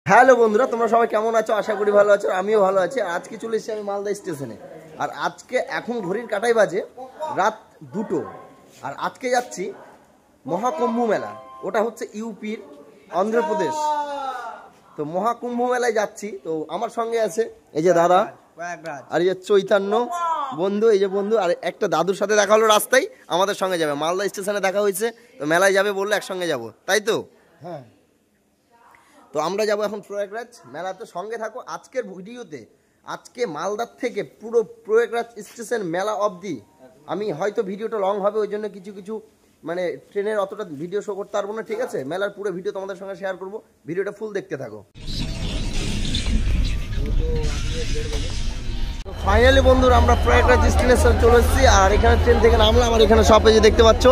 Hello বন্ধুরা, তোমরা সবাই কেমন আছো? আশা করি ভালো আছো। আমিও ভালো আছি। আজকে চলে এসেছি আমি মালদা স্টেশনে। আর আজকে এখন ঘড়ির কাঁটাই বাজে রাত 2টো। আর আজকে যাচ্ছি মহাকুম্ভ মেলা। ওটা হচ্ছে ইউপির অন্ধ্রপ্রদেশ। তো মহাকুম্ভ মেলায় যাচ্ছি। তো আমার সঙ্গে আছে এই যে দাদা, আর এই যে চৈতন্য বন্ধু, এই যে বন্ধু, আর একটা দাদুর সাথে দেখা হলো রাস্তায়, আমাদের সঙ্গে যাবে। মালদা স্টেশনে দেখা হয়েছে, তো মেলায় যাবে বললো, একসঙ্গে যাব, তাই তো? হ্যাঁ। তো আমরা যাবো এখন প্রয়াগরাজ মেলাতে। সঙ্গে থাকো আজকের ভিডিওতে। আজকে মালদার থেকে পুরো প্রয়াগরাজ স্টেশন মেলা অবধি আমি হয়তো ভিডিওটা লং হবে, ওই জন্য কিছু কিছু মানে ট্রেনের অতটা ভিডিও শো করতে পারবো না, ঠিক আছে? মেলার পুরো ভিডিও তোমাদের সঙ্গে শেয়ার করবো, ভিডিওটা ফুল দেখতে থাকো। ফাইনালি বন্ধুরা আমরা প্রয়াগরাজ স্টেশন চলে এসেছি। আর এখানে ট্রেন থেকে নামলাম। আর এখানে সব এই যে দেখতে পাচ্ছ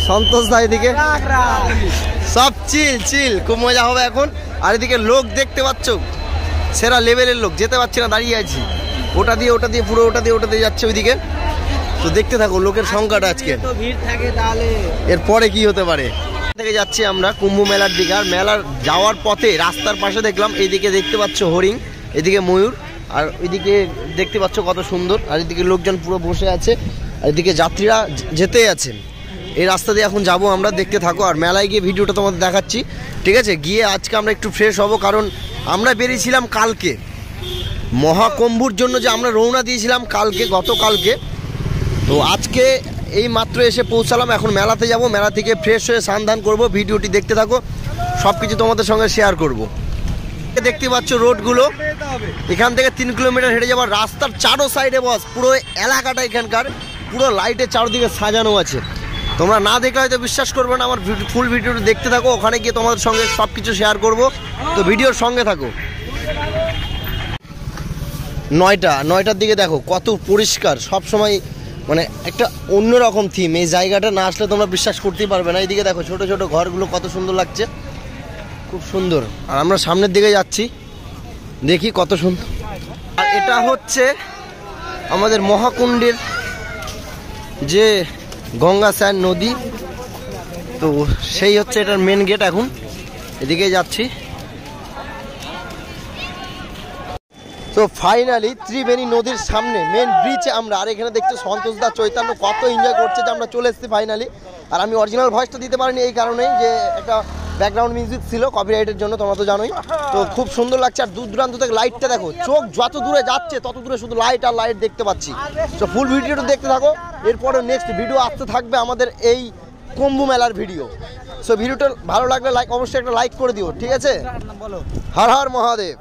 সন্তোষ দা, এদিকে সব চিল চিল, খুব মজা হবে এখন। আর এদিকে লোক দেখতে পাচ্ছ, সেরা লেভেলের লোক, যেতে পারছি না, দাঁড়িয়ে আছি। ওটা দিয়ে পুরো ওটা দিয়ে যাচ্ছে ওইদিকে। তো দেখতে থাকো লোকের সংখ্যাটা আজকে। এরপরে কি হতে পারে। থেকে যাচ্ছি আমরা কুম্ভ মেলার দিকে। আর মেলার যাওয়ার পথে রাস্তার পাশে দেখলাম এইদিকে দেখতে পাচ্ছ হরিণ, এদিকে ময়ূর, আর ওইদিকে দেখতে পাচ্ছ কত সুন্দর। আর এদিকে লোকজন পুরো বসে আছে, আর এদিকে যাত্রীরা যেতেই আছেন। এই রাস্তা দিয়ে এখন যাবো আমরা, দেখতে থাকো। আর মেলায় গিয়ে ভিডিওটা তোমাদের দেখাচ্ছি, ঠিক আছে? গিয়ে আজকে আমরা একটু ফ্রেশ হব, কারণ আমরা বেরিয়েছিলাম কালকে মহাকুম্ভর জন্য, যে আমরা রওনা দিয়েছিলাম কালকে, গতকালকে। তো আজকে এই মাত্র এসে পৌঁছালাম। এখন মেলাতে যাব, মেলা থেকে ফ্রেশ হয়ে স্নান করব। ভিডিওটি দেখতে থাকো, সব কিছু তোমাদের সঙ্গে শেয়ার করব। দেখতে পাচ্ছ রোডগুলো, এখান থেকে 3 কিলোমিটার হেঁটে যাবার রাস্তার চারো সাইডে বস পুরো এলাকাটা এখানকার পুরো লাইটের চারদিকে সাজানো আছে। তোমরা না দেখলে হয়তো বিশ্বাস করবে না। আমার ফুল ভিডিওটি দেখতে থাকো, ওখানে গিয়ে তোমাদের সঙ্গে সব কিছু শেয়ার করব। তো ভিডিওর সঙ্গে থাকো। 9টার দিকে দেখো কত পরিষ্কার, সব সময় মানে একটা অন্যরকম থিম। এই জায়গাটা না আসলে তোমরা বিশ্বাস করতেই পারবে না। এইদিকে দেখো ছোট ছোট ঘরগুলো কত সুন্দর লাগছে, খুব সুন্দর। আর আমরা সামনের দিকে যাচ্ছি, দেখি কত সুন্দর। আর এটা হচ্ছে আমাদের মহাকুণ্ডের যে গঙ্গা স্যার নদী, তো সেই হচ্ছে এটার মেন গেট। এখন এদিকে যাচ্ছি। তো ফাইনালি ত্রিবেণী নদীর সামনে মেন ব্রিজে আমরা। আর এখানে দেখছি সন্তোষ দা, চৈতন্য কত এনজয় করছে যে আমরা চলে এসেছি ফাইনালি। আর আমি অরিজিনাল ভয়েসটা দিতে পারিনি এই কারণেই যে একটা ব্যাকগ্রাউন্ড মিউজিক ছিল কপিরাইটের জন্য, তোমরা তো জানোই। তো খুব সুন্দর লাগছে। আর দূর দূরান্ত থেকে লাইটটা দেখো, চোখ যত দূরে যাচ্ছে তত দূরে শুধু লাইট আর লাইট দেখতে পাচ্ছি। তো ফুল ভিডিওটা দেখতে থাকো। এরপরে নেক্সট ভিডিও আসতে থাকবে আমাদের এই কুম্ভ মেলার ভিডিও। সো ভিডিওটা ভালো লাগলে অবশ্যই একটা লাইক করে দিও, ঠিক আছে? হর হর মহাদেব।